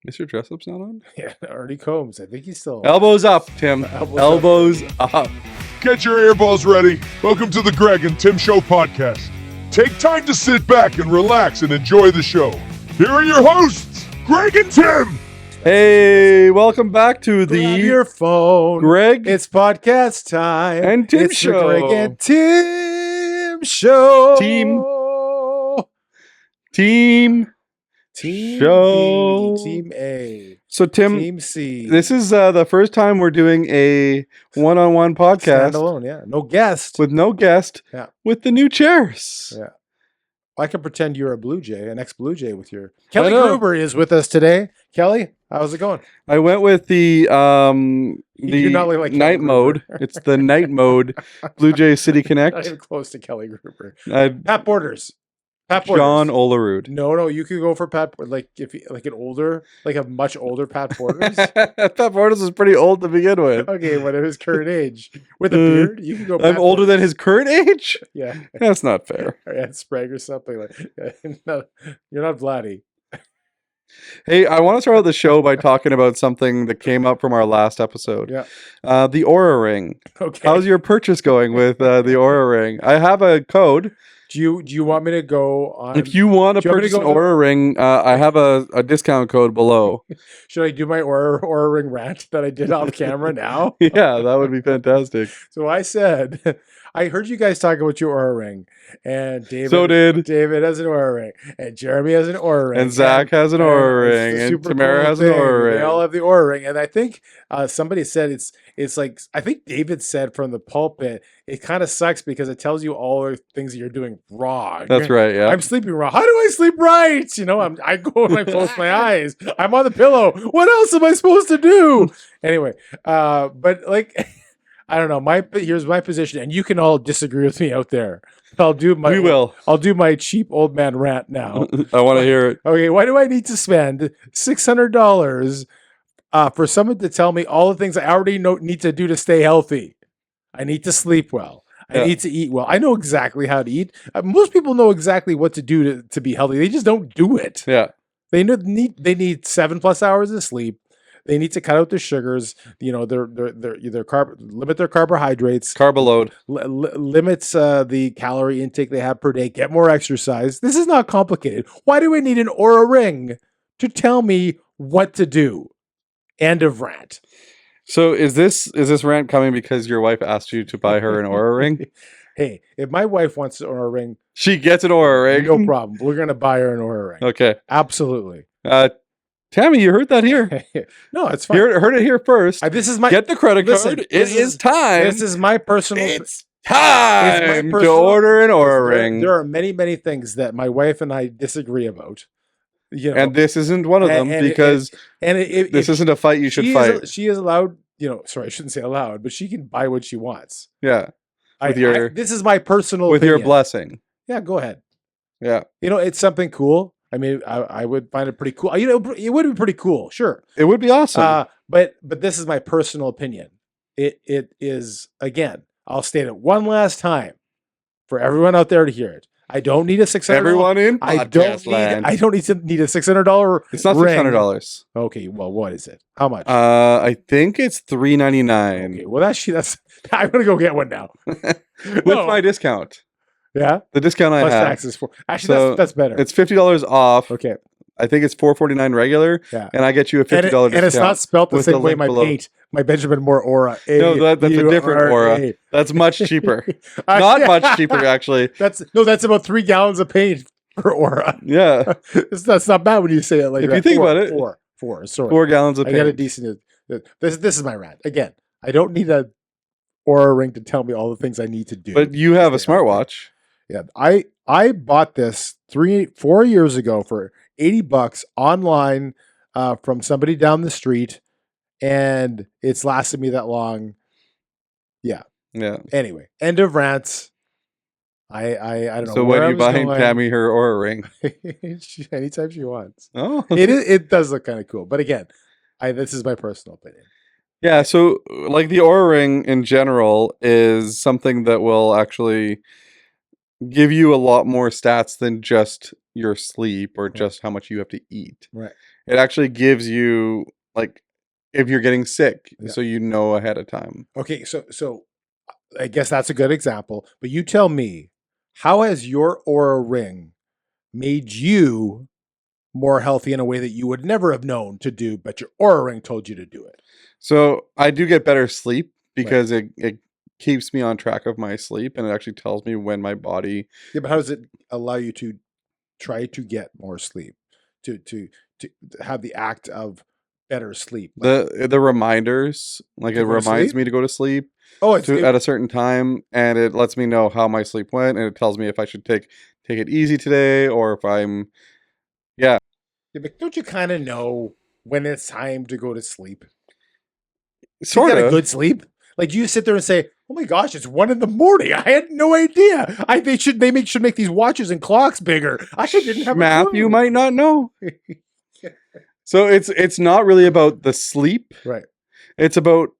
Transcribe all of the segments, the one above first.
Mr. Dressup's not on? Yeah, Artie Combs. I think he's still Elbows up, Tim. Elbows up. Get your earballs ready. Welcome to the Greg and Tim Show podcast. Take time to sit back and relax and enjoy the show. Here are your hosts, Greg and Tim. Hey, welcome back to the Grab your phone. Greg It's podcast time. and Tim It's Show. the Greg and Tim Show. Team Show. B, Team A. So, Tim, Team C. this is the first time we're doing a one-on-one podcast Standalone, yeah. No guest. with no guest, Yeah. with the new chairs. Yeah. I can pretend you're a Blue Jay, an ex-Blue Jay with your... Kelly know. Gruber is with us today. Kelly, how's it going? I went with the do not look like Kelly night mode. Gruber. It's the night mode Blue Jay City Not Connect. even close to Kelly Gruber. John Pat Borders. John. Olerud. No, you could go for Pat, like if you, like an older, like a much older Pat Borders. Pat Borders is pretty old to begin with. Okay, whatever his current age, with a beard, you can go. I'm Pat older than Borders. his current age? Yeah, That's not fair. or Ed Sprague or something like. No, you're not Vladdy. Hey, I want to start out the show by talking about something that came up from our last episode. Yeah. The Oura Ring. Okay. How's your purchase going with the Oura Ring? I have a code. Do you want me to go on? If you want to do you want me to purchase an go to- Oura Ring, I have a discount code below. Should I do my Oura Ring rant that I did off camera now? Yeah, that would be fantastic. So I said, I heard you guys talk about your Oura Ring, and David. So did. David has an Oura Ring, and Jeremy has an Oura Ring, And Zach has an Oura it's Ring, the and super Tamara cool has an thing. Oura Ring. They all have the Oura Ring, and I think somebody said it's like, I think David said from the pulpit, it kind of sucks because it tells you all the things that you're doing wrong. That's right, yeah. I'm sleeping wrong. How do I sleep right? You know, I go and I close my eyes. I'm on the pillow. What else am I supposed to do? Anyway, but like, I don't know. Here's my position, and you can all disagree with me out there. I'll do my cheap old man rant now. I want to hear it. Okay, why do I need to spend $600 for someone to tell me all the things I already need to do to stay healthy? I need to sleep well. I need to eat well. I know exactly how to eat. Most people know exactly what to do to be healthy. They just don't do it. Yeah. They need 7+ hours of sleep. They need to cut out their sugars. You know, limit their carbohydrates. Carb load. Limits the calorie intake they have per day. Get more exercise. This is not complicated. Why do I need an Oura Ring to tell me what to do? End of rant. So is this rant coming because your wife asked you to buy her an Oura Ring? Hey, if my wife wants an Oura Ring, She gets an Oura Ring. no problem. We're gonna buy her an Oura Ring. Okay. Absolutely. Tammy, you heard that here. No, it's fine. Heard it here first. This is my Get the credit listen, card. this It is time. This is my personal. It's time to personal- order an Oura Ring. There are many things that my wife and I disagree about. You know, And this isn't one of them because this isn't a fight you should fight. She is allowed. You know, sorry, I shouldn't say allowed, but she can buy what she wants. Yeah. This is my personal. With your opinion. blessing. Yeah, go ahead. Yeah. You know, it's something cool. I mean, I would find it pretty cool. You know, it would be pretty cool, sure. It would be awesome. But this is my personal opinion. It is, again, I'll state it one last time for everyone out there to hear it. I don't need a $600. Everyone in I podcast land. don't need a $600. It's not ring. $600. Okay, well, what is it? How much? I think it's $399 Okay, well that's. I'm gonna go get one now. with No. my discount. Yeah, The discount I plus have. taxes for. Actually, So that's better. It's $50 off. Okay, I think it's $449 regular. yeah, And I get you a $50 discount. and it's not spelled the with same the way link my below. paint, my Benjamin Moore Aura. No, that's a different Aura. That's much cheaper. Not much cheaper, actually. That's about 3 gallons of paint per Aura. Yeah. That's not bad when you say it like If that. you think about it. Four. Sorry, 4 gallons of I paint. got a decent. This is my rant. Again, I don't need a Oura Ring to tell me all the things I need to do. But you have a smartwatch. Yeah, I bought this 4 years ago for $80 online from somebody down the street, and it's lasted me that long. Yeah. Yeah. Anyway, end of rants. I don't know. So when are you buying Tammy her Oura Ring? Anytime she wants. Oh. It does look kind of cool, but again, this is my personal opinion. Yeah, so like the Oura Ring in general is something that will actually give you a lot more stats than just your sleep or just how much you have to eat. Right. It actually gives you like if you're getting sick, Yeah. so you know ahead of time. Okay, so I guess that's a good example. But you tell me, how has your Oura Ring made you more healthy in a way that you would never have known to do, but your Oura Ring told you to do it? So I do get better sleep because it keeps me on track of my sleep, and it actually tells me when my body. Yeah, but how does it allow you to try to get more sleep, to have the act of better sleep? The reminders, like To it go to reminds sleep? me to go to sleep Oh, it's at a certain time, and it lets me know how my sleep went, and it tells me if I should take it easy today or if I'm yeah, but don't you kind of know when it's time to go to sleep? sort You got a of. good sleep. Like you sit there and say, "Oh my gosh, it's 1 a.m. I had no idea. They should make these watches and clocks bigger. I didn't have a Math clue." you might not know. So it's not really about the sleep. Right. It's about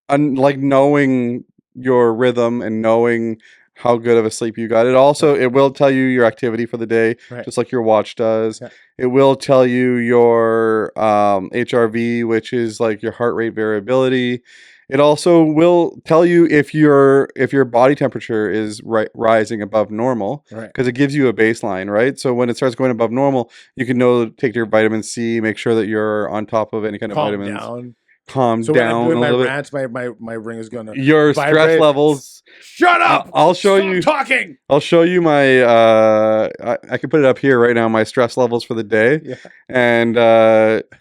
like knowing your rhythm and knowing how good of a sleep you got. It also it will tell you your activity for the day, Right. just like your watch does. Yeah. It will tell you your HRV, which is like your heart rate variability. It also will tell you if your body temperature is rising above normal, Right. because it gives you a baseline, right? So when it starts going above normal, you can know take your vitamin C, make sure that you're on top of any kind of Calm vitamins. down. Calm So when I'm down doing a my little bit. rants, my ring is gonna Your stress vibrate. levels. Shut up! I'll show Stop you. talking. I'll show you my. I can put it up here right now. My stress levels for the day, Yeah. and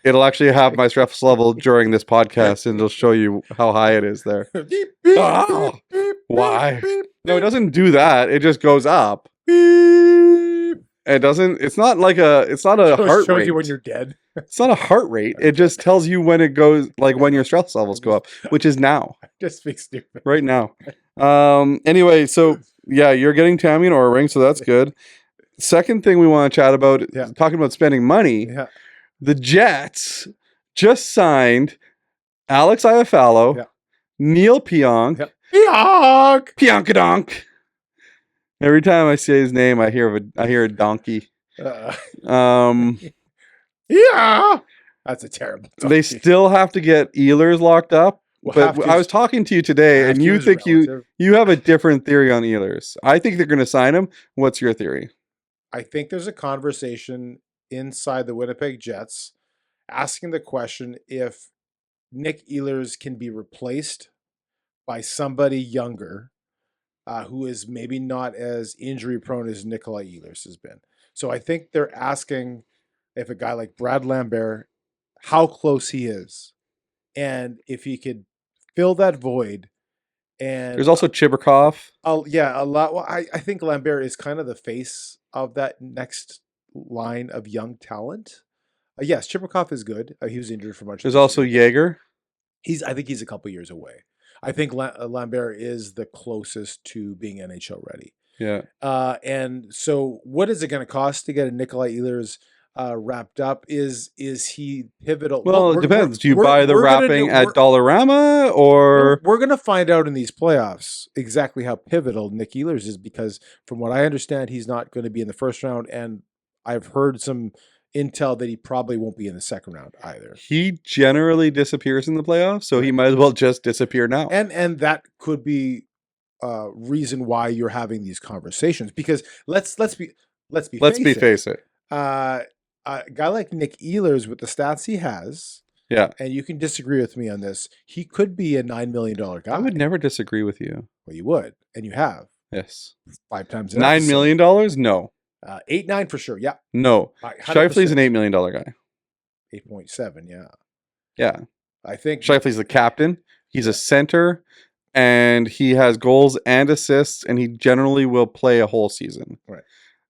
it'll actually have my stress level during this podcast, and it'll show you how high it is there. Beep, beep, Oh, beep, beep, why? beep, No, it doesn't do that. It just goes up. beep. It doesn't. It's not like a. It's not a heart Shows rate. you when you're dead. It's not a heart rate. It just tells you when it goes, like when your stress levels go up, which is now, Just speak stupid. right now. Anyway, so yeah, you're getting Tammy and Oura Ring, so that's good. Second thing we want to chat about, talking about spending money. Yeah. The Jets just signed Alex Iafallo, Neil Pionk, Pionk. Pionk. Every time I say his name, I hear a donkey. Yeah. That's a terrible donkey. They still have to get Ehlers locked up. But I was talking to you today, and you think you have a different theory on Ehlers. I think they're going to sign him. What's your theory? I think there's a conversation inside the Winnipeg Jets asking the question if Nick Ehlers can be replaced by somebody younger who is maybe not as injury prone as Nikolaj Ehlers has been. So I think they're asking if a guy like Brad Lambert, how close he is, and if he could fill that void. And there's also Chibrikov. A lot. Well, I think Lambert is kind of the face of that next line of young talent. Yes, Chibrikov is good. He was injured for much. There's also Jaeger. I think he's a couple years away. I think Lambert is the closest to being NHL ready. Yeah. And so, what is it going to cost to get a Nikolaj Ehlers wrapped up? Is he pivotal? Well, it depends. Do you buy the wrapping at Dollarama, or we're going to find out in these playoffs exactly how pivotal Nick Ehlers is, because from what I understand, he's not going to be in the first round, and I've heard some intel that he probably won't be in the second round either. He generally disappears in the playoffs, so he might as well just disappear now. And that could be reason why you're having these conversations, because let's face it. A guy like Nick Ehlers, with the stats he has, and you can disagree with me on this, he could be a $9 million guy. I would never disagree with you. Well, you would, and you have. Yes. 5 times. $9 million? No. 8-9 for sure. Yeah. No. Scheifele's an $8 million guy. 8.7. Yeah. Yeah. I think Scheifele's the captain. He's a center, and he has goals and assists, and he generally will play a whole season. Right.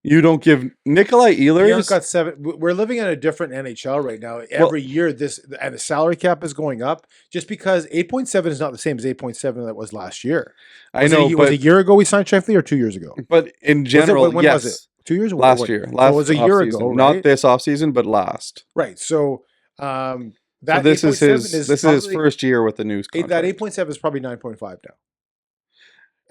You don't give Nikolaj Ehlers. Got 7. We're living in a different NHL right now. Every year, and the salary cap is going up, just because 8.7 is not the same as 8.7 that was last year. Was a year ago we signed Scheifele, or 2 years ago? But in general, when yes. was it? 2 years ago? Last year. Last it was a year ago, right? Not this offseason, but last. Right. So this is his first year with the news contract. That 8.7 is probably 9.5 now.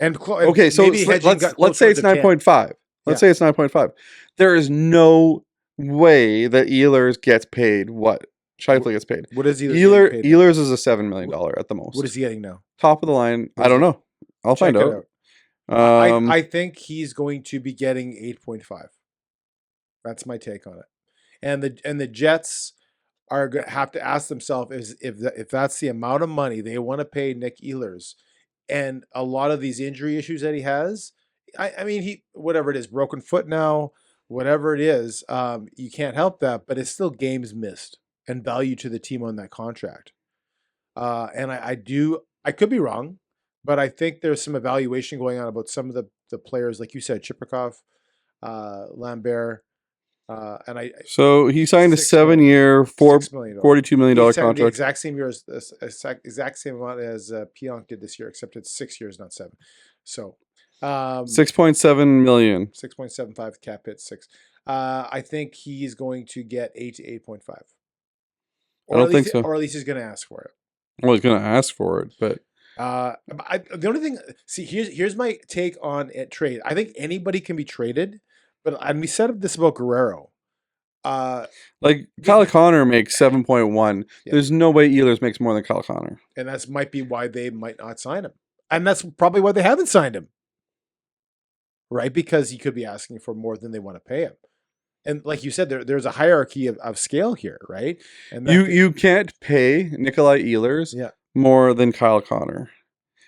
And okay, so let's say it's 9.5. Let's say it's 9.5. There is no way that Ehlers gets paid what Scheifele gets paid. What is Ehlers getting paid now? Ehlers is a $7 million at the most. What is he getting now? Top of the line. What I don't is know. I'll Check find it out. I think he's going to be getting 8.5. That's my take on it. And the Jets are going to have to ask themselves if that's the amount of money they want to pay Nick Ehlers, and a lot of these injury issues that he has. I mean, he whatever it is, broken foot now, whatever it is, you can't help that, but it's still games missed and value to the team on that contract. And I could be wrong, but I think there's some evaluation going on about some of the players, like you said, Chiprikov, Lambert, and So he signed a 7-year, $6 million. $42 million The contract. exact same year exact same amount as Pionk did this year, except it's 6 years, not 7. So 6.7 million. 6.75 cap hit 6. I think he's going to get 8 to 8.5. I don't think so. Or at least he's going to ask for it. Well, he's going to ask for it, but the only thing, see, here's my take on it trade. I think anybody can be traded, and we said this about Guerrero. like Kyle Connor makes 7.1. Yeah. There's no way Ehlers makes more than Kyle Connor. And that's might be why they might not sign him. And that's probably why they haven't signed him. Right? Because he could be asking for more than they want to pay him. And like you said, there's a hierarchy of scale here, right? And You can't pay Nikolaj Ehlers more than Kyle Connor.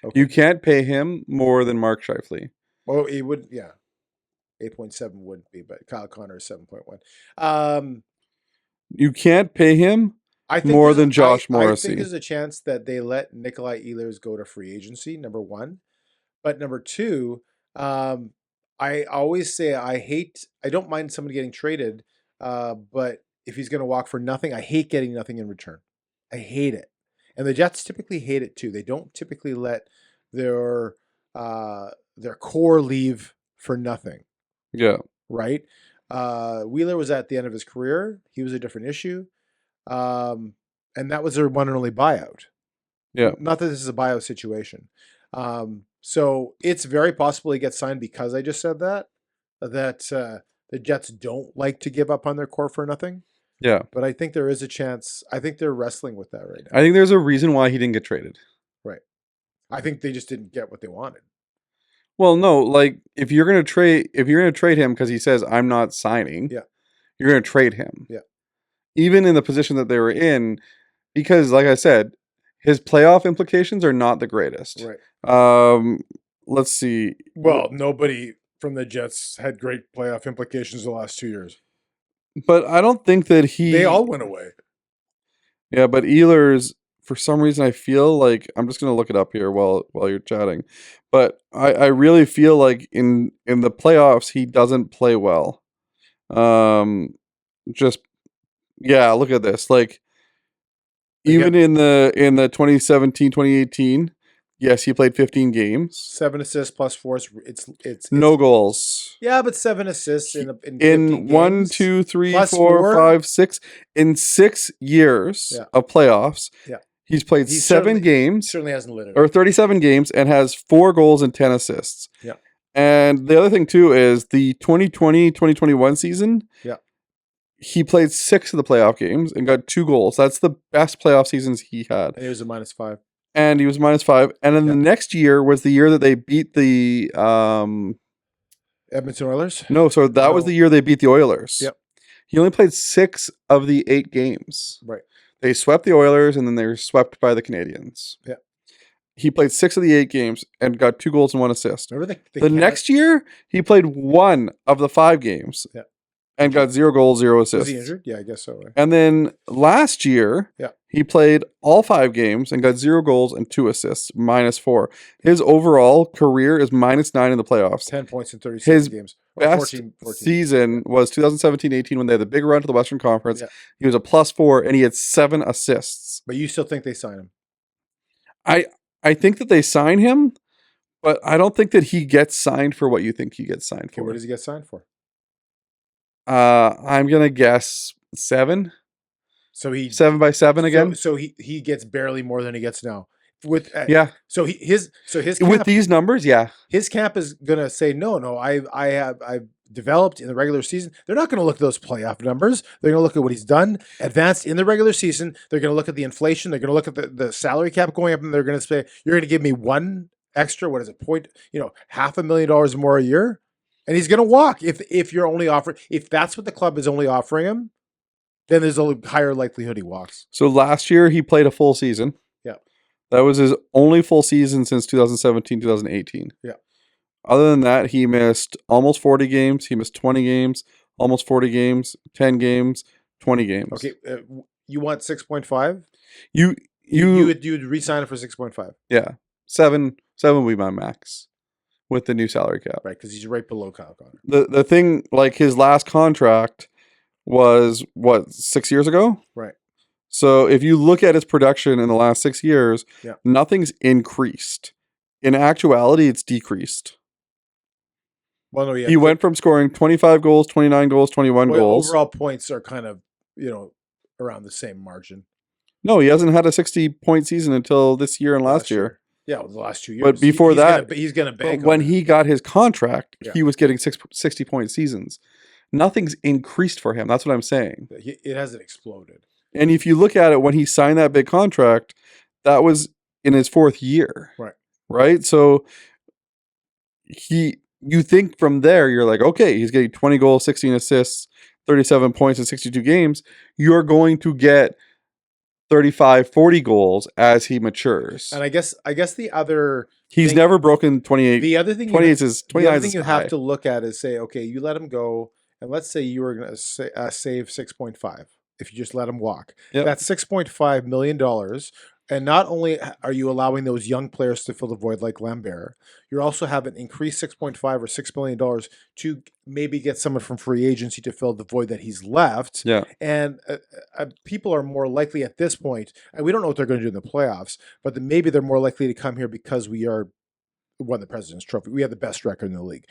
Okay. You can't pay him more than Mark Scheifele. Well, he would, 8.7 wouldn't be, but Kyle Connor is 7.1. You can't pay him more than Josh Morrissey. I think there's a chance that they let Nikolaj Ehlers go to free agency, number one. But number two, I always say I don't mind somebody getting traded, but if he's going to walk for nothing, I hate getting nothing in return. I hate it. And the Jets typically hate it too. They don't typically let their core leave for nothing. Yeah. Right? Wheeler was at the end of his career. He was a different issue. And that was their one and only buyout. Yeah. Not that this is a buyout situation. So it's very possible he gets signed because I just said that the Jets don't like to give up on their core for nothing. Yeah. But I think there is a chance. I think they're wrestling with that right now. I think there's a reason why he didn't get traded. Right. I think they just didn't get what they wanted. Well, no, like if you're gonna trade him because he says I'm not signing, you're gonna trade him. Yeah. Even in the position that they were in, because like I said, his playoff implications are not the greatest. Right. Let's see. Well, nobody from the Jets had great playoff implications the last 2 years. But I don't think that they all went away. Yeah, but Ehlers, for some reason, I feel like I'm just gonna look it up here while you're chatting. But I really feel like in the playoffs he doesn't play well. Look at this. Like even in the 2017-2018, yes, he played 15 games. 7 assists plus 4. It's no goals. Yeah, but 7 assists in 1, 2, 3, 4, 5, 6 in 6 years of playoffs. Yeah. He's played 7 games. Certainly hasn't lit it. Or 37 games and has 4 goals and 10 assists. Yeah. And the other thing too is the 2020-2021 season. Yeah. He played 6 of the playoff games and got 2 goals. That's the best playoff seasons he had. And he was a -5. And he was -5. And then the next year was the year that they beat the Edmonton Oilers? No, so that was the year they beat the Oilers. Yep. He only played 6 of the 8 games. Right. They swept the Oilers and then they were swept by the Canadiens. Yeah. He played 6 of the 8 games and got 2 goals and 1 assist. Remember the next year, he played 1 of the 5 games. Yeah. And got 0 goals, 0 assists. Was he injured? Yeah, I guess so. Right? And then last year, he played all 5 games and got 0 goals and 2 assists, -4. His overall career is -9 in the playoffs. 10 points in 36 games. Best 14. season was 2017-18 when they had the big run to the Western Conference. Yeah. He was a +4 and he had 7 assists. But you still think they sign him? I think that they sign him, but I don't think that he gets signed for what you think he gets signed for. What does he get signed for? I'm gonna guess 7. So he 7 by 7 again. So he gets barely more than he gets now. With So his with these numbers, his camp is gonna say no. I have developed in the regular season, they're not going to look at those playoff numbers. They're going to look at what he's done, advanced in the regular season. They're going to look at the inflation. They're going to look at the salary cap going up, and they're going to say, "You're going to give me one extra. What is it? $500,000 more a year." And he's going to walk if you're only offering, if that's what the club is only offering him, then there's a higher likelihood he walks. So last year he played a full season. Yeah. That was his only full season since 2017, 2018. Yeah. Other than that, he missed almost 40 games. He missed 20 games, almost 40 games, 10 games, 20 games. Okay. You want 6.5? You would re-sign it for 6.5. Yeah. 7 would be my max with the new salary cap. Right, because he's right below Kyle Connor. The thing, like his last contract was what, 6 years ago? Right. So if you look at his production in the last 6 years, nothing's increased. In actuality, it's decreased. Well, no, he went from scoring 25 goals, 29 goals, 21 goals. Overall points are kind of, around the same margin. No, he hasn't had a 60-point season until this year and last year. Yeah, well, the last 2 years. But before he's going to bank. When he got his contract, he was getting 60-point seasons. Nothing's increased for him. That's what I'm saying. It hasn't exploded. And if you look at it, when he signed that big contract, that was in his 4th year. Right. Right? So you think from there, you're like, okay, he's getting 20 goals, 16 assists, 37 points in 62 games. You're going to get 35, 40 goals as he matures. And I guess the other... He's never broken 28. The other thing 28 is 29. The other thing you have to look at is say, okay, you let him go, and let's say you were going to save 6.5 if you just let him walk. Yep. That's $6.5 million. And not only are you allowing those young players to fill the void like Lambert, you're also having increased $6.5 or $6 million to maybe get someone from free agency to fill the void that he's left. Yeah. And people are more likely at this point, and we don't know what they're going to do in the playoffs, but maybe they're more likely to come here because we won the President's Trophy. We have the best record in the league.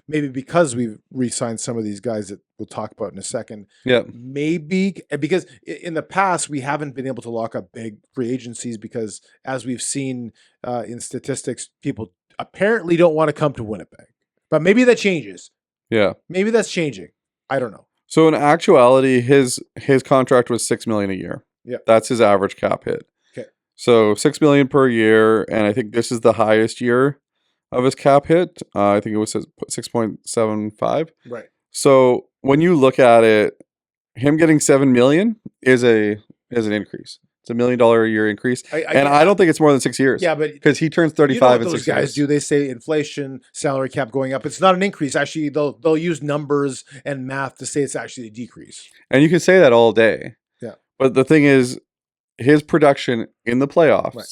Maybe because we've re-signed some of these guys that we'll talk about in a second. Yeah. Maybe because in the past we haven't been able to lock up big free agencies because, as we've seen in statistics, people apparently don't want to come to Winnipeg. But maybe that changes. Yeah. Maybe that's changing. I don't know. So in actuality, his contract was $6 million a year. Yeah. That's his average cap hit. Okay. So $6 million per year, and I think this is the highest year of his cap hit. I think it was 6.75. Right. So when you look at it, him getting $7 million is an increase. It's $1 million a year increase, I don't think it's more than 6 years. Yeah, but because he turns 35 in 6 years. Those guys do. They say inflation, salary cap going up. It's not an increase. Actually, they'll use numbers and math to say it's actually a decrease. And you can say that all day. Yeah. But the thing is, his production in the playoffs. Right.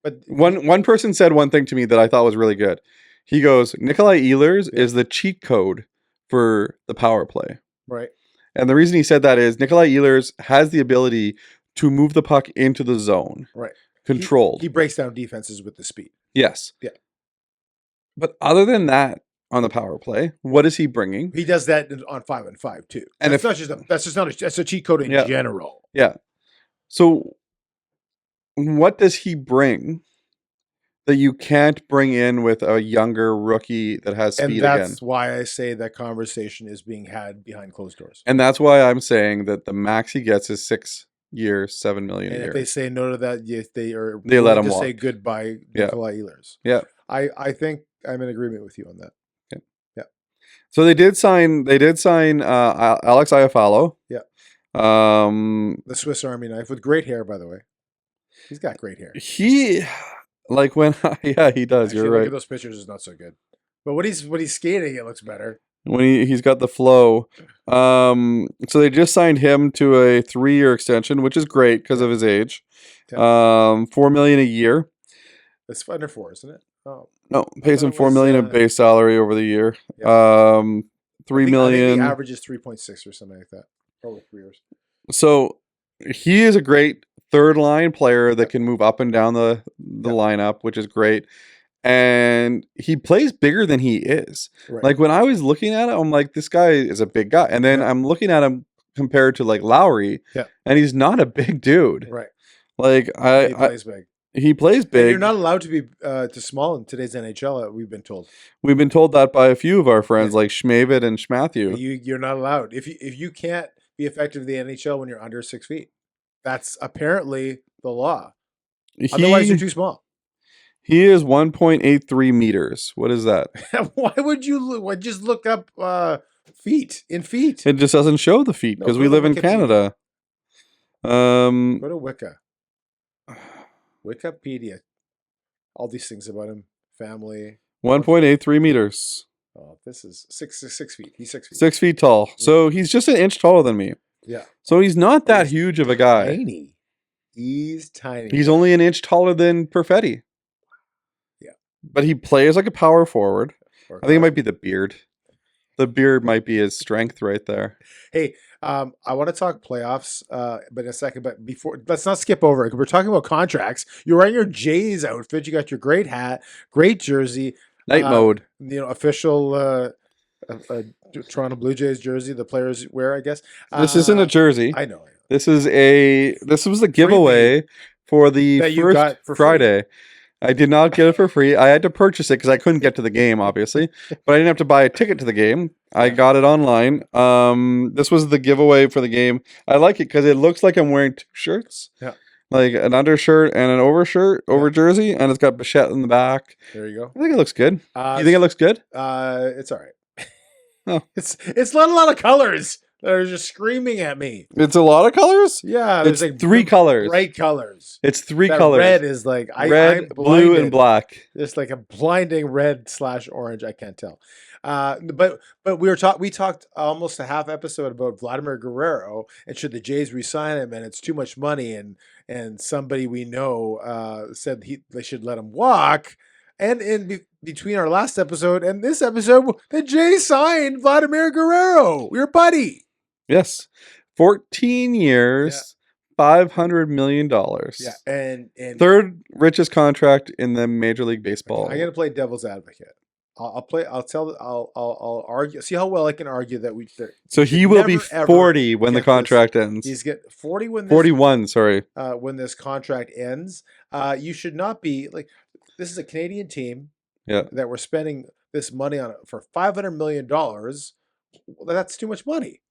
But one person said one thing to me that I thought was really good. He goes, Nikolaj Ehlers is the cheat code for the power play. Right. And the reason he said that is Nikolaj Ehlers has the ability to move the puck into the zone. Right. Controlled. He breaks down defenses with the speed. Yes. Yeah. But other than that, on the power play, what is he bringing? He does that on 5-on-5 too. And that's a cheat code in general. Yeah. So what does he bring that you can't bring in with a younger rookie that has speed again? And that's why I say that conversation is being had behind closed doors. And that's why I'm saying that the max he gets is 6 years, $7 million a year. If they say no to that, they let him to walk. say goodbye, Nikolaj Ehlers. Yeah. I think I'm in agreement with you on that. Okay. Yeah. So they did sign Alex Iafallo. Yeah. The Swiss Army knife with great hair, by the way. He's got great hair. He does. You're right. Look at those pictures, is not so good. But when he's skating, it looks better. When he's got the flow. So they just signed him to a 3-year extension, which is great because of his age. Yeah. $4 million a year. It's under 4, isn't it? Oh no, pays him $4 million of base salary over the year. Yeah. $3 million. I think the average is 3.6 or something like that. Probably 3 years. So he is a great third line player that can move up and down the lineup, which is great. And he plays bigger than he is. Right. Like when I was looking at him, I'm like, this guy is a big guy. And then I'm looking at him compared to like Lowry, and he's not a big dude. Right. Like he plays big. He plays And big. you're not allowed to be too small in today's NHL. We've been told. We've been told that by a few of our friends, like Schmavid and Schmatthew. You're not allowed if you can't be effective in the NHL when you're under 6 feet. That's apparently the law. Otherwise, you're too small. He is 1.83 meters. What is that? Why would you just look up feet in feet? It just doesn't show the feet because we live in Canada. Go to Wikipedia. All these things about him. Family. 1.83 meters. Oh, this is 6 feet. He's 6 feet. 6 feet tall. So he's just an inch taller than me. Yeah. So he's not that huge of a guy. Tiny. He's tiny. He's only an inch taller than Perfetti. Yeah. But he plays like a power forward. I think it might be the beard. The beard might be his strength right there. Hey, I want to talk playoffs, but in a second. But before, let's not skip over it. We're talking about contracts. You're wearing your Jays outfit. You got your great hat, great jersey, Night mode. Official Toronto Blue Jays jersey. The players wear, I guess. This isn't a jersey. I know. This was a giveaway for the that you got first for Friday. I did not get it for free. I had to purchase it because I couldn't get to the game, obviously. But I didn't have to buy a ticket to the game. I got it online. This was the giveaway for the game. I like it because it looks like I'm wearing two shirts. Yeah. Like an undershirt and an over jersey, and it's got Bichette in the back. There you go. I think it looks good. You think it looks good? It's all right. Oh. It's not a lot of colors. They're just screaming at me. It's a lot of colors? Yeah. It's like three colors. Bright colors. It's three That colors. Red is like red, blue, and black. It's like a blinding red/orange. I can't tell. But we talked almost a half episode about Vladimir Guerrero and should the Jays re-sign him, and it's too much money, and somebody we know said they should let him walk. And between our last episode and this episode, the Jays signed Vladimir Guerrero, your buddy. Yes. 14 years, $500 million. Yeah, and third richest contract in the Major League Baseball. I'm gonna play devil's advocate. I'll argue. See how well I can argue that So he will be 40 when the contract ends. He's get 40 when 41. Sorry. When this contract ends, you should not be like. This is a Canadian team. Yeah. That we're spending this money on for $500 million. That's too much money.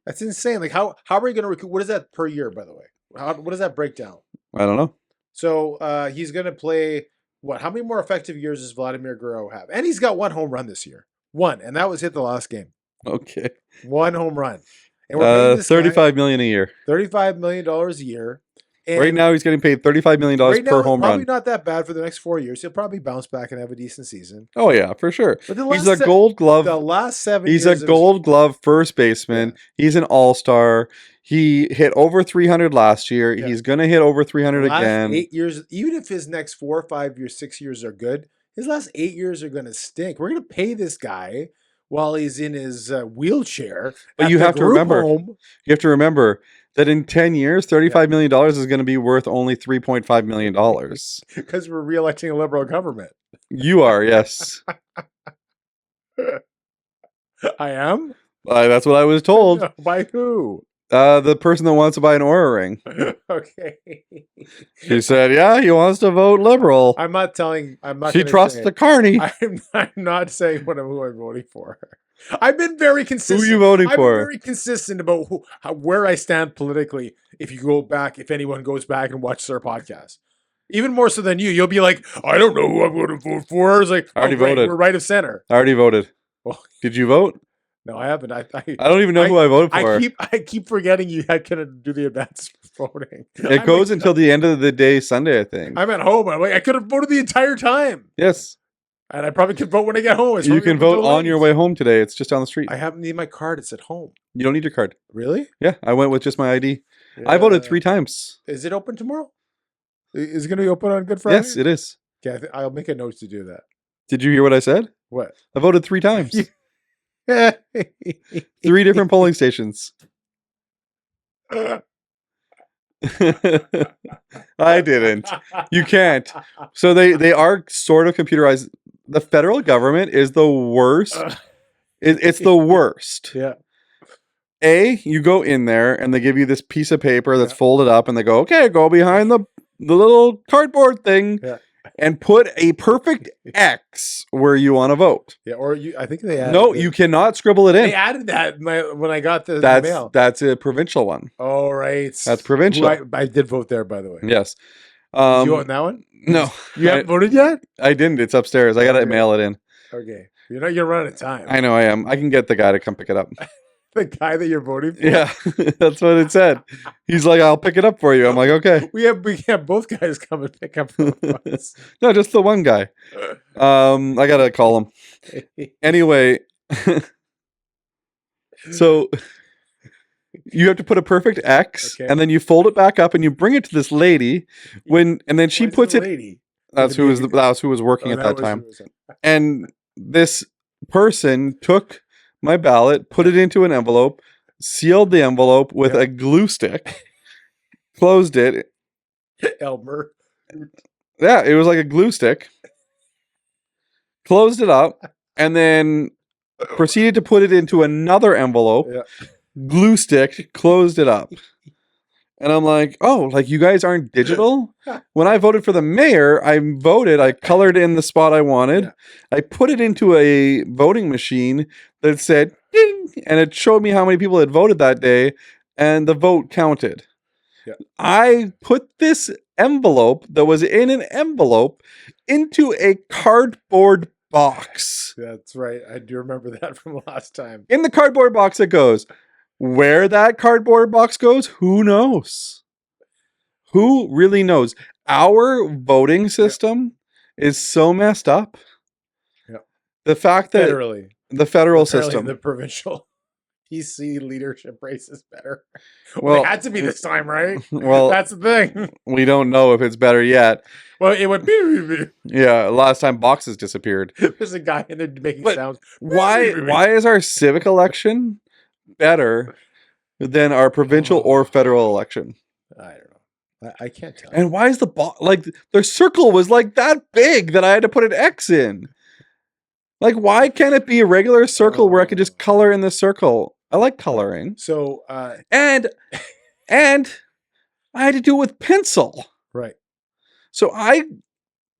That's insane. Like how are we going to recoup? What is that per year, by the way? What does that break down? I don't know. So he's going to play what? How many more effective years does Vladimir Guerrero have? And he's got one home run this year. One, and that was hit the last game. Okay. One home run. And we're paying $35 million a year. $35 million a year. And right now, he's getting paid $35 million per home run. Probably not that bad for the next 4 years. He'll probably bounce back and have a decent season. Oh yeah, for sure. He's a Gold Glove. The last 7 He's years. a Gold Glove first baseman. Yeah. He's an all-star. He hit over 300 last year. Yeah. He's gonna hit over 300 again. 8 years, even if his next 4 or 5 years, 6 years are good, his last 8 years are gonna stink. We're gonna pay this guy while he's in his wheelchair. But you have to remember that in 10 years, $35 million is going to be worth only $3.5 million. Because we're re-electing a liberal government. You are, yes. I am? That's what I was told. By who? The person that wants to buy an Oura Ring. Okay. She said, yeah, he wants to vote liberal. She trusts the carny. I'm not saying who I'm voting for. I've been very consistent. Who are you voting for? I've been very consistent about where I stand politically. If anyone goes back and watches our podcast, even more so than you'll be like, I don't know who I'm going to vote for. I was like, I already voted. We're right of center. I already voted. Well, did you vote? No, I haven't. I don't even know who I voted for. I keep forgetting you couldn't do the advance voting. It goes until the end of the day Sunday, I think. I'm at home. I'm like, I could have voted the entire time. Yes. And I probably could vote when I get home. You can vote on your way home today. It's just down the street. I haven't need my card. It's at home. You don't need your card. Really? Yeah, I went with just my ID. Yeah. I voted 3 times. Is it open tomorrow? Is it going to be open on Good Friday? Yes, it is. Okay, I'll make a note to do that. Did you hear what I said? What? I voted 3 times. 3 different polling stations. I didn't. You can't. So they are sort of computerized. The federal government is the worst. It's the worst. Yeah. You go in there and they give you this piece of paper that's folded up and they go, okay, go behind the the little cardboard thing Yeah. and put a perfect X where you want to vote. Yeah, or I think they added No, you cannot scribble it They in. added that when I got the That's mail. that's a provincial one. Oh, right. That's provincial. I did vote there, by the way. Yes. Did you vote in that one? No, You haven't voted yet? I didn't. It's upstairs. I gotta Okay. mail it in. Okay. You're not. You're running out of time. I know I am. I can get the guy to come pick it up. The guy that you're voting for. Yeah, that's what it said. He's like, "I'll pick it up for you." I'm like, "Okay." We have both guys come and pick up from us. No, just the one guy. I gotta call him. Anyway, so you have to put a perfect X, Okay. and then you fold it back up, and you bring it to this lady. And then she Where's puts the it. lady? That's who was working Oh, at that was time. who was it. And this person took my ballot, put it into an envelope, sealed the envelope with a glue stick, closed it. Elmer. Yeah, it was like a glue stick. Closed it up, and then proceeded to put it into another envelope. Yeah. Glue stick, closed it up. And I'm like, oh, like you guys aren't digital? When I voted for the mayor, I colored in the spot I wanted. Yeah. I put it into a voting machine that said, ding, and it showed me how many people had voted that day, and the vote counted. Yeah. I put this envelope that was in an envelope into a cardboard box. That's right. I do remember that from last time. In the cardboard box it goes. Where that cardboard box goes, who knows? Who really knows? Our voting system is so messed up. Yeah. The fact that Federally. the federal Apparently system. The provincial PC leadership race is better. Well, it had to be this time, right? well, That's the thing. we don't know if it's better yet. Well, it went. Yeah, last time boxes disappeared. There's a guy in there making But sounds. Why is our civic election better than our provincial or federal election? I don't know. I can't tell. And why is like the circle was like that big that I had to put an X in? Like, why can't it be a regular circle where I could just color in the circle? I like coloring. So, And I had to do it with pencil. right. So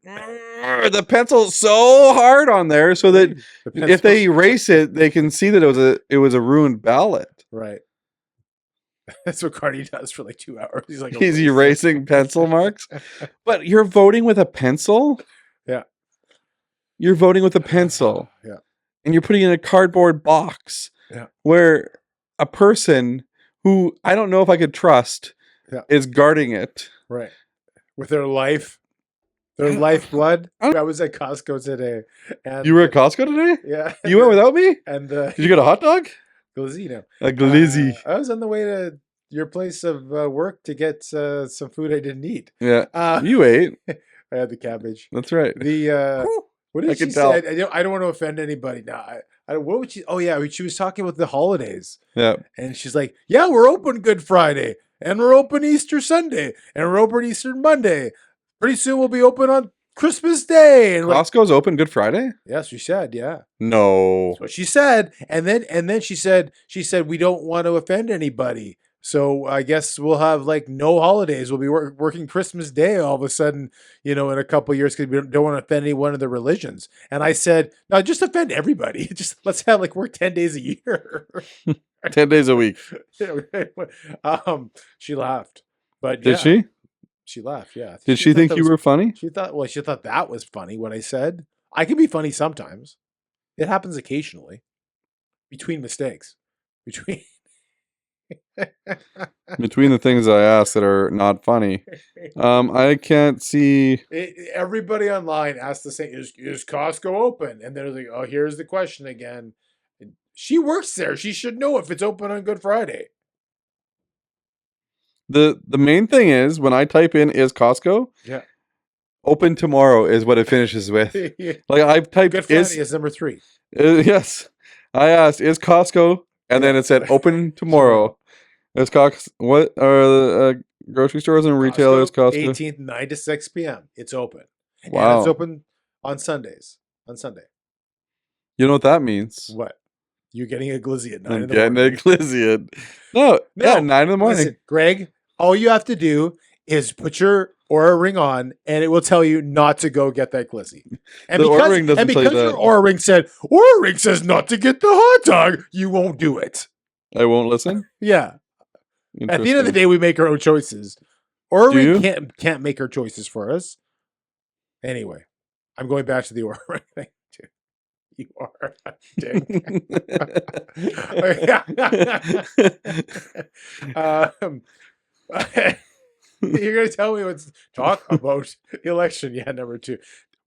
the pencil's so hard on there so that if they erase it, they can see that it was a ruined ballot. Right. That's what Cardi does for like 2 hours. He's like, He's erasing pencil marks. But you're voting with a pencil? Yeah. You're voting with a pencil. Yeah. And you're putting it in a cardboard box. Yeah. Where a person who I don't know if I could trust is guarding it. Right. With their life. Their lifeblood. I was at Costco today. And You were at Costco today? Yeah. You went without me? And Did you get a hot dog? Glizzy. A glizzy. I was on the way to your place of work to get some food I didn't eat. Yeah. You ate. I had the cabbage. That's right. The what did I she can tell. say? I don't want to offend anybody. No, what would she? Oh yeah, she was talking about the holidays. Yeah. And she's like, "Yeah, we're open Good Friday, and we're open Easter Sunday, and we're open Easter Monday. Pretty soon we'll be open on Christmas Day." And Costco's open Good Friday? yes, she said, yeah. No. That's what she said, and then she said we don't want to offend anybody. So I guess we'll have like no holidays. We'll be working Christmas Day all of a sudden, in a couple of years because we don't want to offend any one of the religions. And I said, no, just offend everybody. Just let's have work 10 days a year. 10 days a week. She laughed, but Did she? She laughed. Yeah. Did she think you were funny? She thought that was funny. What I said, I can be funny sometimes. It happens occasionally, between mistakes, Between the things I asked that are not funny, I can't see. Everybody online asked the same: Is Costco open? And they're like, "Oh, here's the question again." She works there. She should know if it's open on Good Friday. The main thing is when I type in "is Costco," Yeah, open tomorrow is what it finishes with. Like I've typed Good Friday is number 3. Yes, I asked "is Costco," and then it said "open tomorrow." Is Costco? What are the grocery stores and retailers? Costco 18th, 9 to 6 p.m. It's open. Wow. And it's open on Sundays. On Sunday. You know what that means? What? You're getting a glizzy at 9 I'm in the getting morning. a glizzy. No, yeah, 9 in the morning. Listen, Greg, all you have to do is put your Oura Ring on, and it will tell you not to go get that glizzy. And The Oura because, Ring doesn't and tell you because your that. Oura Ring said, Oura Ring says not to get the hot dog, you won't do it. I won't listen. Yeah. At the end of the Interesting. day, we make our own choices. Oura Do Ring you? can't make our choices for us. Anyway, I'm going back to the Oura Ring thing. Too. You are a dick. You're gonna tell me what's talk about the election? Yeah, number 2.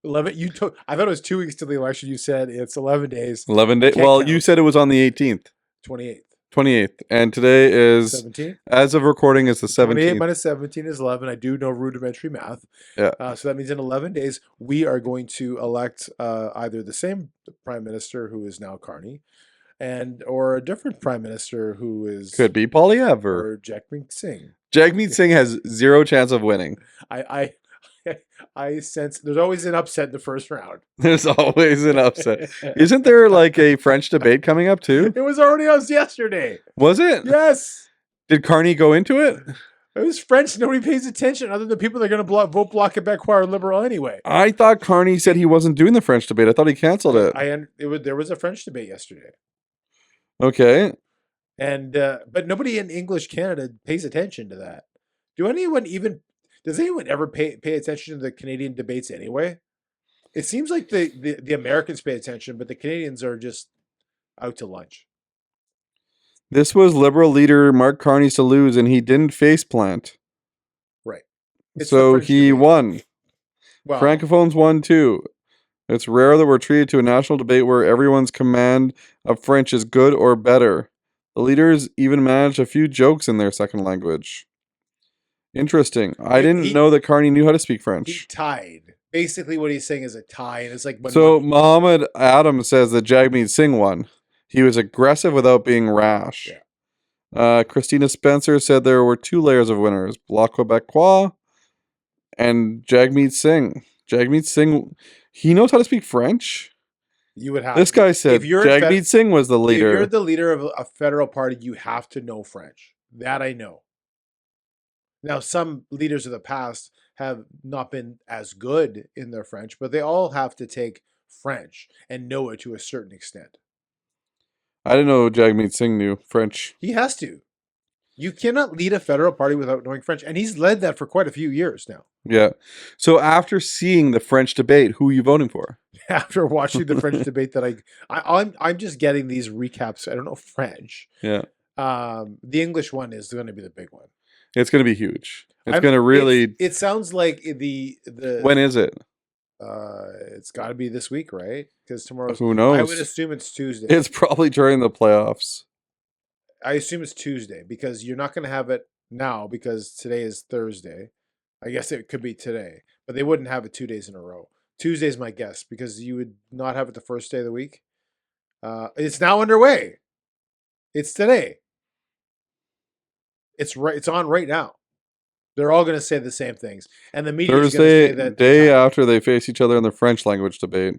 11. You took. I thought it was 2 weeks to the election. You said it's 11 days. 11 days. Can't Well, count. you said it was on the 18th, 28th, 28th, and today is, 17. as of recording, is the 28 17th. minus 17 is 11. I do know rudimentary math. Yeah. So that means in 11 days we are going to elect either the same prime minister who is now Carney, or a different prime minister who is Could be Polyev or or Jagmeet Singh. Jagmeet Singh has zero chance of winning. I sense there's always an upset in the first round. There's always an upset. Isn't there like a French debate coming up too? It was already us yesterday. Was it? Yes. Did Carney go into it? It was French. Nobody pays attention other than the people that are going to vote Bloc Québécois or Liberal anyway. I thought Carney said he wasn't doing the French debate. I thought he canceled it. There was a French debate yesterday. Okay. And but nobody in English Canada pays attention to that. Does anyone ever pay attention to the Canadian debates anyway? It seems like the Americans pay attention, but the Canadians are just out to lunch. This was Liberal leader Mark Carney's to lose, and he didn't face plant. Right. It's the So French he debate. won. Well, Francophones won too. It's rare that we're treated to a national debate where everyone's command of French is good or better. The leaders even managed a few jokes in their second language. Interesting. I didn't know that Carney knew how to speak he French. tied. Basically, what he's saying is a tie, and it's like So Mohammed Adam says that Jagmeet Singh won. He was aggressive without being rash. Yeah. Christina Spencer said there were 2 layers of winners: Bloc Québécois and Jagmeet Singh. Jagmeet Singh, he knows how to speak French. you would have This to. guy said If you're Jagmeet Singh was the If leader. you're the leader of a federal party, you have to know French. That I know. Now, some leaders of the past have not been as good in their French, but they all have to take French and know it to a certain extent. I didn't know Jagmeet Singh knew French. He has to. You cannot lead a federal party without knowing French, and he's led that for quite a few years now. Yeah. So after seeing the French debate, who are you voting for? After watching the French debate, that I'm just getting these recaps. I don't know French. Yeah. The English one is going to be the big one. It's going to be huge. It's going to really... It sounds like the When is it? It's got to be this week, right? Because tomorrow's. Who knows? I would assume it's Tuesday. It's probably during the playoffs. I assume it's Tuesday because you're not going to have it now because today is Thursday. I guess it could be today, but they wouldn't have it 2 days in a row. Tuesday's my guess because you would not have it the first day of the week. It's now underway. It's today. It's right. It's on right now. They're all going to say the same things, and the media is going to say Thursday, that day after they face each other in the French language debate.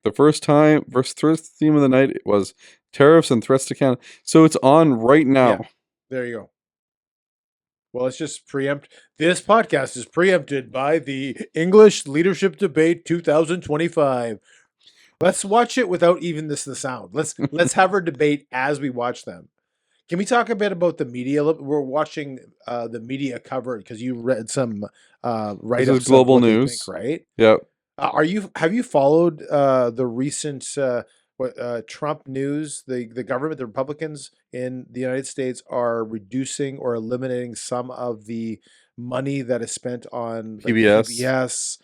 The first theme of the night was tariffs and threats to Canada. So it's on right now. Yeah, there you go. Well, let's just preempt. This podcast is preempted by the English Leadership Debate 2025. Let's watch it without even the sound. Let's have our debate as we watch them. Can we talk a bit about the media? We're watching the media cover because you read some write-ups. This is global news, right? Yep. Have you followed the recent Trump news? The government, the Republicans in the United States are reducing or eliminating some of the money that is spent on PBS.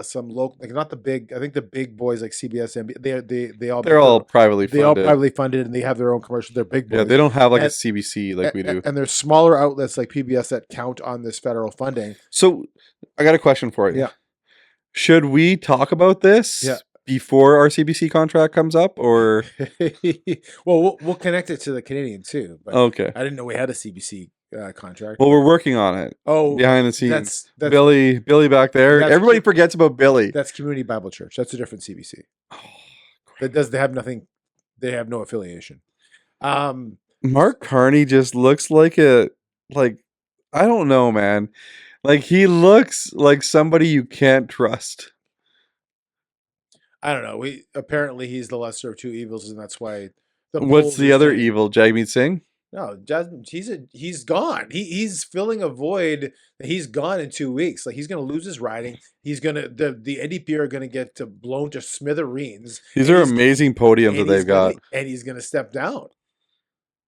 Some local, like not the big. I think the big boys like CBS, they're all privately funded. They all privately funded, and they have their own commercials. They're big boys. Yeah, they don't have like a CBC like we do. And there's smaller outlets like PBS that count on this federal funding. So, I got a question for you. Yeah. Should we talk about this before our CBC contract comes up, or? Well, we'll connect it to the Canadian too. But okay. I didn't know we had a CBC contract. Well, we're working on it. Oh, behind the scenes. That's Billy back there. Everybody forgets about Billy. That's Community Bible Church. That's a different CBC. They have nothing. They have no affiliation. Mark Carney just looks like I don't know, man. Like, he looks like somebody you can't trust. I don't know. Apparently he's the lesser of two evils, and that's why the What's polls the are other saying- evil? Jagmeet Singh? No, he's gone. He's filling a void. He's gone in 2 weeks. Like, he's going to lose his riding. He's going to the NDP are going to get blown to smithereens. These and are he's- amazing podiums and that they've got. and he's going to step down.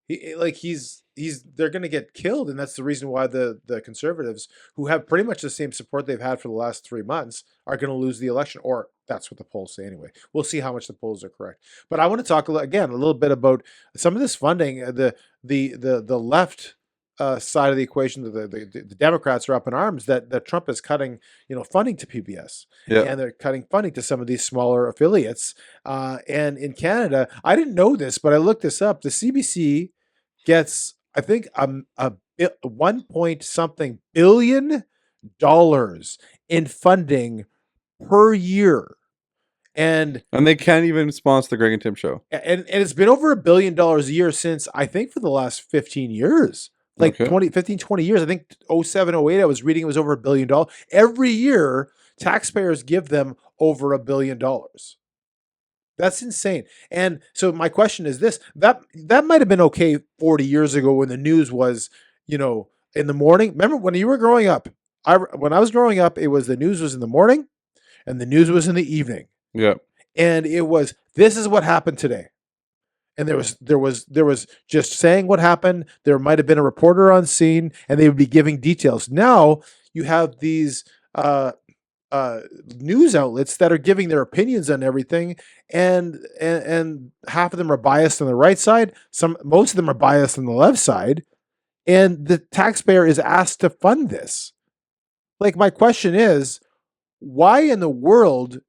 They're going to get killed, and that's the reason why the Conservatives, who have pretty much the same support they've had for the last 3 months, are going to lose the election, or that's what the polls say anyway. We'll see how much the polls are correct. But I want to talk again a little bit about some of this funding. The left side of the equation, the Democrats are up in arms that Trump is cutting funding to PBS, Yeah. and they're cutting funding to some of these smaller affiliates. And in Canada, I didn't know this, but I looked this up. The CBC gets, I think, a 1 point something billion dollars in funding per year, and they can't even sponsor the Greg and Tim show. it's been over $1 billion a year since, I think, for the last 15 years. Like Okay. 20 years. I think 07, 08, I was reading it was over $1 billion. Every year, taxpayers give them over $1 billion. That's insane. And so my question is this: that might have been okay 40 years ago when the news was, in the morning. Remember when you were growing up? When I was growing up, it was the news was in the morning, and the news was in the evening. Yeah. And it was, this is what happened today. And there was just saying what happened. There might have been a reporter on scene, and they would be giving details. Now you have these news outlets that are giving their opinions on everything, and half of them are biased on the right side. Most of them are biased on the left side, and the taxpayer is asked to fund this. Like, my question is, why in the world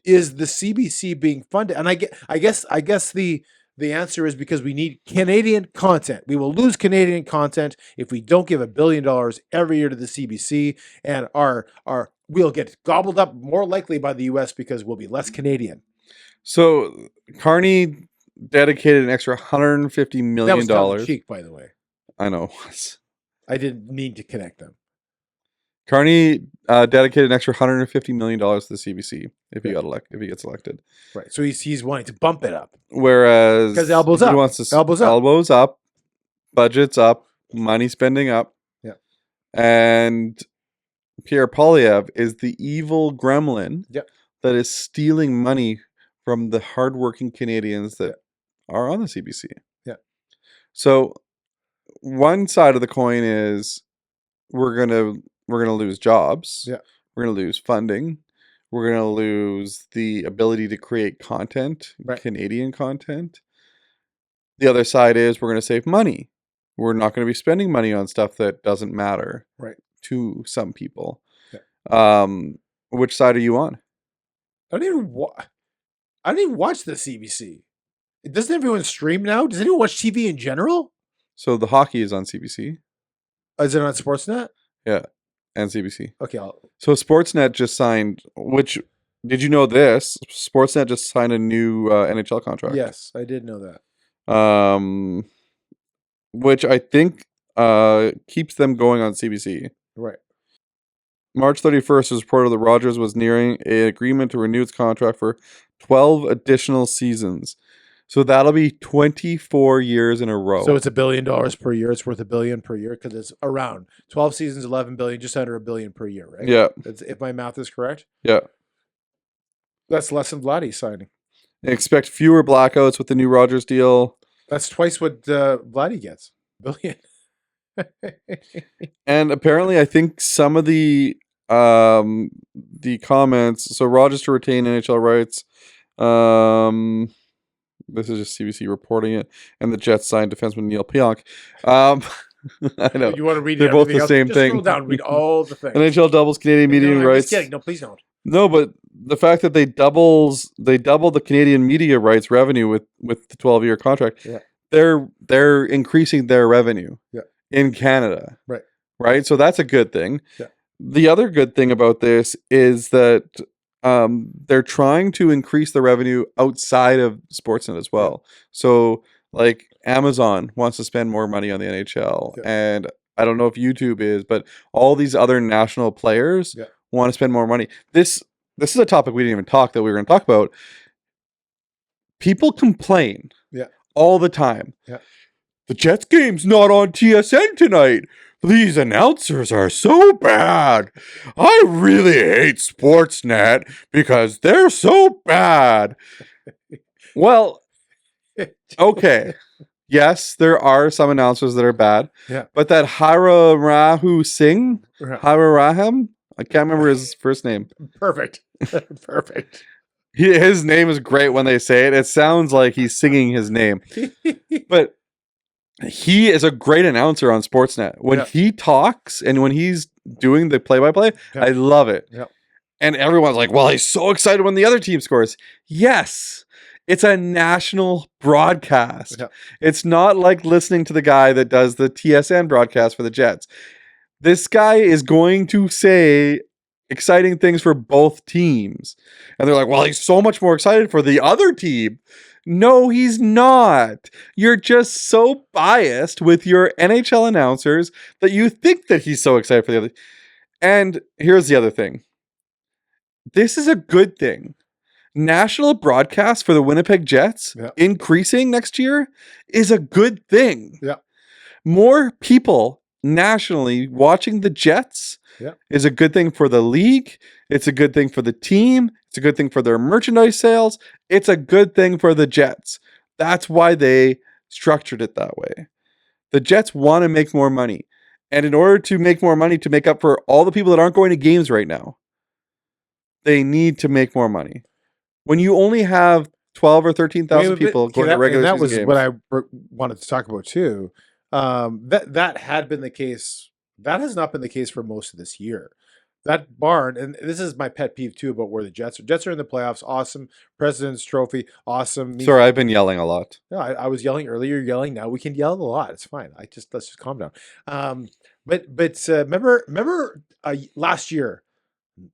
is the CBC being funded? And I guess the answer is because we need Canadian content. We will lose Canadian content if we don't give $1 billion every year to the CBC, and we'll get gobbled up more likely by the US because we'll be less Canadian. So Carney dedicated an extra $150 million. That was tongue in cheek, by the way. I know. I didn't mean to connect them. Carney dedicated an extra $150 million to the CBC if he gets elected. Right. So he's wanting to bump it up. Whereas 'Cause elbows he up. wants to Elbows up. budgets up, money spending up. Yeah. And Pierre Poilievre is the evil gremlin that is stealing money from the hardworking Canadians that are on the CBC. Yeah. So one side of the coin is we're gonna lose jobs. Yeah. We're gonna lose funding. We're gonna lose the ability to create content, Canadian content. The other side is we're gonna save money. We're not gonna be spending money on stuff that doesn't matter to some people. Yeah. Which side are you on? I don't even watch the CBC. Doesn't everyone stream now? Does anyone watch TV in general? So the hockey is on CBC. Is it on Sportsnet? Yeah, and CBC. Okay. So Sportsnet just signed. Did you know this? Sportsnet just signed a new NHL contract. Yes, I did know that. Which I think keeps them going on CBC. Right. March 31st, it was reported that Rogers was nearing an agreement to renew its contract for 12 additional seasons. So that'll be 24 years in a row. So it's $1 billion per year. It's worth $1 billion per year because it's around 12 seasons, 11 billion, just under $1 billion per year, right? Yeah. If my math is correct. Yeah. That's less than Vladdy signing. Expect fewer blackouts with the new Rogers deal. That's twice what Vladdy gets. $1 billion. And apparently, I think some of the comments. So Rogers to retain NHL rights. This is just CBC reporting it, and the Jets signed defenseman Neil Pionk. I know You want to read? they're both the else? same Just thing. Scroll down, read all the things. NHL doubles Canadian media I'm rights. Just kidding. No, please don't. No, but the fact that they double the Canadian media rights revenue with the 12-year contract. Yeah. They're increasing their revenue. Yeah. In Canada. Right. So that's a good thing. Yeah. The other good thing about this is that they're trying to increase the revenue outside of Sportsnet as well. So like Amazon wants to spend more money on the NHL, and I don't know if YouTube is, but all these other national players want to spend more money. This is a topic we didn't even talk that we were going to talk about. People complain all the time. Yeah. The Jets game's not on TSN tonight. These announcers are so bad. I really hate Sportsnet because they're so bad. Well, okay. Yes, there are some announcers that are bad. Yeah. But that Hararahu Singh, Hararaham, I can't remember his first name. Perfect. Perfect. His name is great when they say it. It sounds like he's singing his name. But he is a great announcer on Sportsnet. When he talks and when he's doing the play-by-play, I love it. Yeah. And everyone's like, well, he's so excited when the other team scores. Yes. It's a national broadcast. Yeah. It's not like listening to the guy that does the TSN broadcast for the Jets. This guy is going to say exciting things for both teams. And they're like, well, he's so much more excited for the other team. No, he's not. You're just so biased with your NHL announcers that you think that he's so excited for the other. And here's the other thing. This is a good thing. National broadcast for the Winnipeg Jets increasing next year is a good thing. Yeah. More people nationally watching the Jets is a good thing for the league. It's a good thing for the team. It's a good thing for their merchandise sales. It's a good thing for the Jets. That's why they structured it that way. The Jets want to make more money. And in order to make more money to make up for all the people that aren't going to games right now, they need to make more money. When you only have 12 or 13,000 people going to regular season games. That was what I wanted to talk about too. That had been the case. That has not been the case for most of this year. That barn, and this is my pet peeve too about where the Jets are. Jets are in the playoffs. Awesome. President's Trophy. Awesome. Sorry, I've been yelling a lot. No, I was yelling earlier. You're yelling now. We can yell a lot. It's fine. Let's just calm down. But remember last year,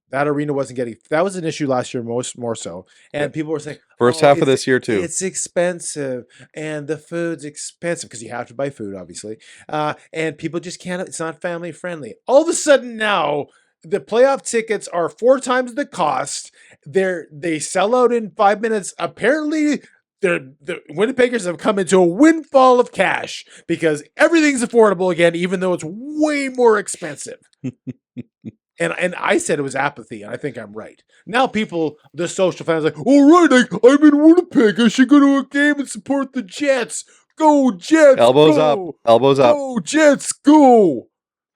that arena wasn't getting. That was an issue last year, more so. And people were saying first half of this year too. It's expensive, and the food's expensive because you have to buy food, obviously. And people just can't. It's not family friendly. All of a sudden now, the playoff tickets are 4 times the cost. They sell out in 5 minutes. Apparently, the Winnipeggers have come into a windfall of cash because everything's affordable again, even though it's way more expensive. And I said it was apathy, and I think I'm right. Now people, the social fans, are like, all right, I'm in Winnipeg. I should go to a game and support the Jets. Go Jets! Elbows go! up. Elbows up. Go Jets! Go!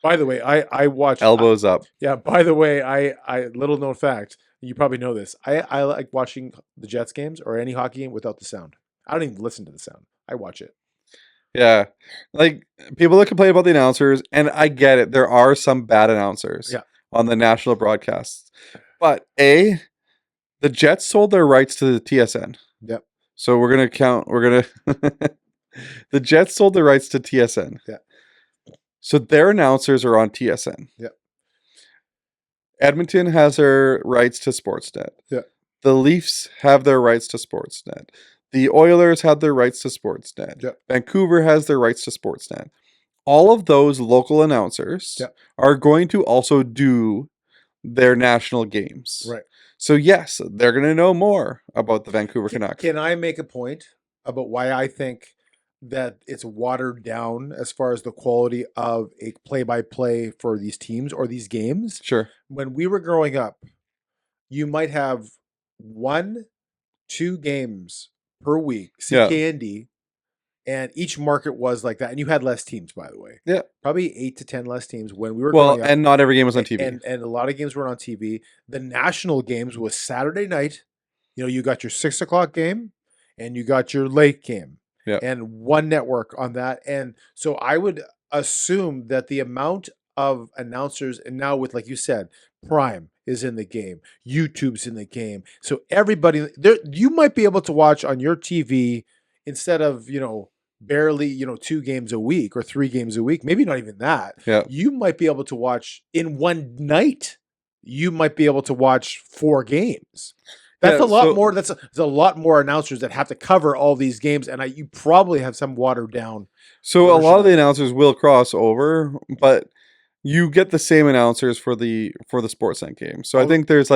By the way, I watch elbows up. Yeah. By the way, I little known fact. You probably know this. I like watching the Jets games or any hockey game without the sound. I don't even listen to the sound. I watch it. Yeah, like people that complain about the announcers, and I get it. There are some bad announcers. Yeah. On the national broadcasts. But the Jets sold their rights to the TSN. Yep. So the Jets sold their rights to TSN. Yeah. So their announcers are on TSN. Yep. Edmonton has their rights to Sportsnet. Yeah. The Leafs have their rights to Sportsnet. The Oilers have their rights to Sportsnet. Yep. Vancouver has their rights to Sportsnet. All of those local announcers are going to also do their national games. Right. So, yes, they're going to know more about the Vancouver Canucks. Can I make a point about why I think that it's watered down as far as the quality of a play-by-play for these teams or these games? Sure. When we were growing up, you might have 1-2 games per week, CKND. And each market was like that. And you had less teams, by the way. Yeah. Probably 8 to 10 less teams when we were growing up. And not every game was on TV. And a lot of games were on TV. The national games was Saturday night. You know, you got your 6 o'clock game and you got your late game. Yeah. And one network on that. And so I would assume that the amount of announcers, and now with, like you said, Prime is in the game. YouTube's in the game. So everybody, you might be able to watch on your TV instead of, barely, 2 games a week or 3 games a week, maybe not even that. Yeah. You might be able to watch in one night. You might be able to watch 4 games. That's Yeah, a lot so- more. There's a lot more announcers that have to cover all these games, and you probably have some watered down. So a lot of the version. announcers will cross over, but you get the same announcers for the Sportsnet game. So I Oh. think there's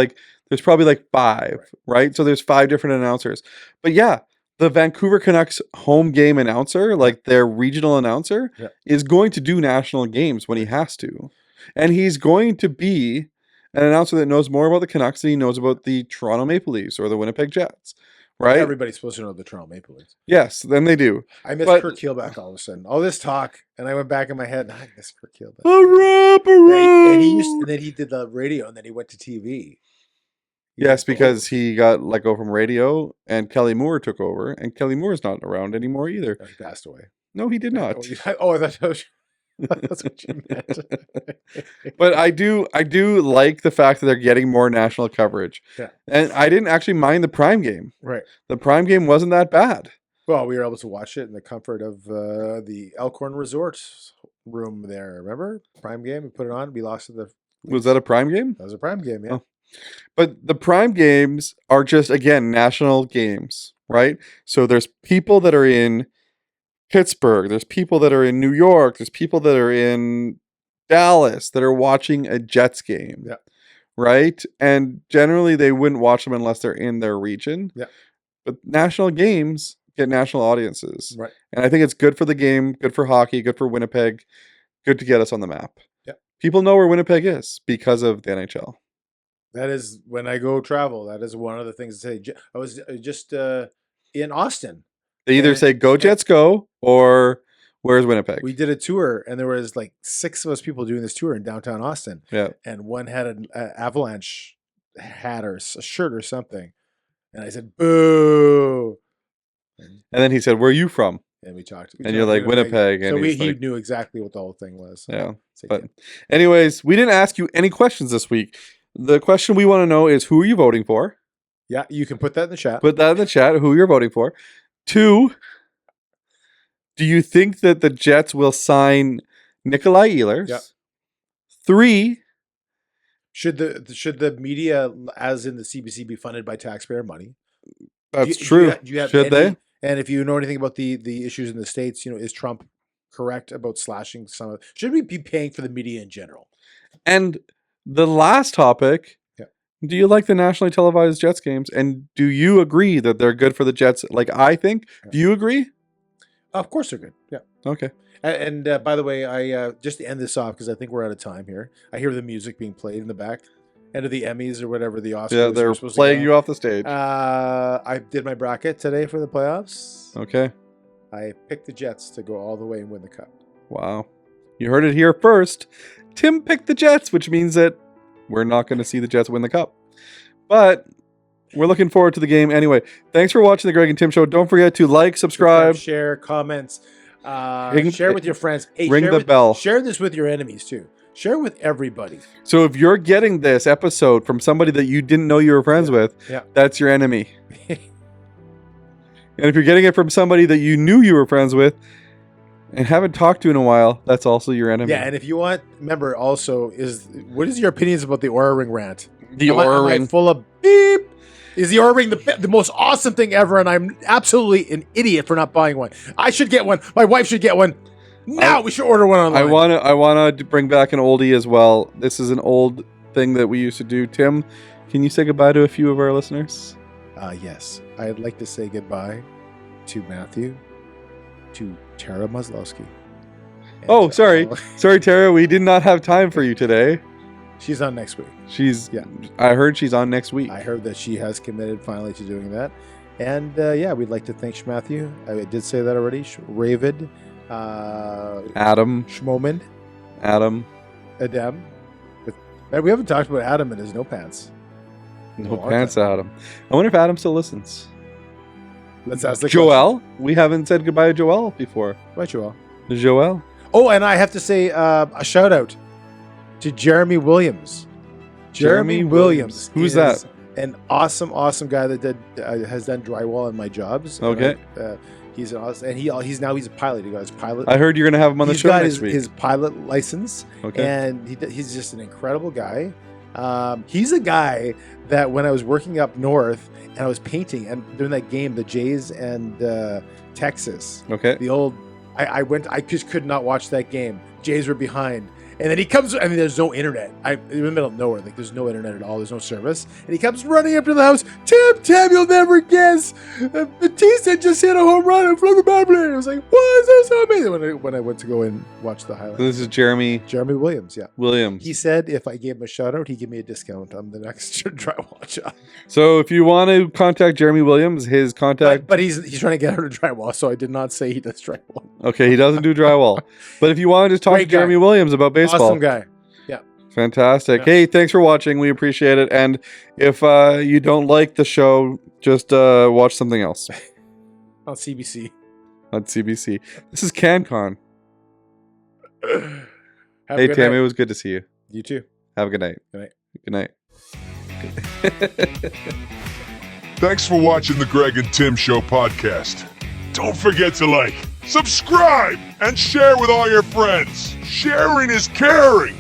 probably like 5, right? So there's 5 different announcers. But yeah, the Vancouver Canucks home game announcer, like their regional announcer, Yeah. is going to do national games when he has to. And he's going to be an announcer that knows more about the Canucks than he knows about the Toronto Maple Leafs or the Winnipeg Jets. Right? Everybody's supposed to know the Toronto Maple Leafs. Yes, then they do. I missed But- Kurt Keelback all of a sudden. All this talk, and I went back in my head. I miss Kurt Keelback. And then he did the radio, and then he went to TV. Yes, because he got let go from radio, and Kelly Moore took over, and Kelly Moore's not around anymore either. He passed away. No, he did not. Oh, I thought that's what you meant. But I do like the fact that they're getting more national coverage. Yeah. And I didn't actually mind the Prime game. Right. The Prime game wasn't that bad. Well, we were able to watch it in the comfort of the Elkhorn Resort room there. Remember? Prime game. We put it on. We lost to the. Was that a Prime game? That was a Prime game, yeah. Oh. But the Prime games are just, again, national games, right? So there's people that are in Pittsburgh, there's people that are in New York, there's people that are in Dallas that are watching a Jets game. Yeah. Right? And generally they wouldn't watch them unless they're in their region. Yeah. But national games get national audiences. Right. And I think it's good for the game, good for hockey, good for Winnipeg, good to get us on the map. Yeah. People know where Winnipeg is because of the NHL. That is when I go travel. That is one of the things to say. I was just in Austin. They either And- say "Go Jets, go" or "Where's Winnipeg?" We did a tour, and there was like 6 of us people doing this tour in downtown Austin. Yeah. And one had an Avalanche hat or a shirt or something. And I said, boo. And then he said, "Where are you from?" And we talked. And you're like, "Winnipeg." And So he's he like, knew exactly what the whole thing was. yeah. So, But anyways, we didn't ask you any questions this week. The question we want to know is, who are you voting for? yeah, you can put that in the chat. Put that in the chat, who you're voting for. 2, do you think that the Jets will sign Nikolaj Ehlers? Yeah. 3, Should the media, as in the CBC, be funded by taxpayer money? that's Do you- true. do you have Should any- they? And if you know anything about the issues in the States, is Trump correct about slashing some of? Should we be paying for the media in general? And the last topic, Yeah. do you like the nationally televised Jets games? And do you agree that they're good for the Jets? Like I think. Yeah. Do you agree? Of course they're good. Yeah. Okay. And by the way, I just to end this off because I think we're out of time here. I hear the music being played in the back, end of the Emmys or whatever the Oscars. Yeah, they're playing you off the stage. I did my bracket today for the playoffs. Okay. I picked the Jets to go all the way and win the cup. Wow. You heard it here first. Tim picked the Jets, which means that we're not going to see the Jets win the cup. But we're looking forward to the game anyway. Thanks for watching the Greg and Tim Show. Don't forget to like, subscribe. share, comments, Ring- share with your friends. Hey, ring share the bell. Share this with your enemies too. Share with everybody. So if you're getting this episode from somebody that you didn't know you were friends with, Yeah. that's your enemy. And if you're getting it from somebody that you knew you were friends with and haven't talked to in a while, that's also your enemy. Yeah, and if you want, remember also what is your opinions about the Oura Ring rant? The Am I Oura Ring. full of beep? Is the Oura Ring the most awesome thing ever? And I'm absolutely an idiot for not buying one. I should get one. My wife should get one. Now we should order one online. I want to bring back an oldie as well. This is an old thing that we used to do. Tim, can you say goodbye to a few of our listeners? Yes, I'd like to say goodbye to Matthew, to Tara Muslowski. and Oh, to sorry. all- Sorry, Tara, we did not have time for you today. She's on next week. Yeah. I heard she's on next week. I heard that she has committed finally to doing that. And we'd like to thank Matthew. I did say that already. Ravid, Adam, Schmoman, Adam, Adam. Man, we haven't talked about Adam and his no pants. no Oh, pants, Adam. I wonder if Adam still listens. Let's ask the Joel, we haven't said goodbye to Joel before. question. Right, Joel. Joel. Oh, and I have to say a shout out to Jeremy Williams. Jeremy Williams. Who's is that? An awesome guy that has done drywall in my jobs. Okay. And, he's an awesome, and he's a pilot. He got his pilot. I heard you're going to have him on the He's show got next week. his pilot license, Okay. and he's just an incredible guy. He's a guy that when I was working up north and I was painting and doing that game, the Jays and Texas, Okay. the old, I just could not watch that game. Jays were behind. And then he comes, I mean, there's no internet. I'm in the middle of nowhere. Like, there's no internet at all. There's no service. And he comes running up to the house. Tim, you'll never guess. Batista just hit a home run in front of the boundary. I was like, what is this so amazing? When I went to go and watch the highlights. This is Jeremy Williams, yeah. Williams. He said if I gave him a shout out, he'd give me a discount on the next drywall job. So if you want to contact Jeremy Williams, his contact. But he's trying to get out of drywall, so I did not say he does drywall. Okay, he doesn't do drywall. But if you want to just talk Great to Jeremy guy. Williams about baseball. Awesome guy. Yeah. Fantastic. Yeah. Hey, thanks for watching. We appreciate it. And if you don't like the show, just watch something else On CBC. on CBC. This is CanCon. Have a Hey, good Tam, night. it was good to see you. You too. Have a good night. Good night. Good night. Thanks for watching the Greg and Tim Show podcast. Don't forget to like, subscribe, and share with all your friends. Sharing is caring.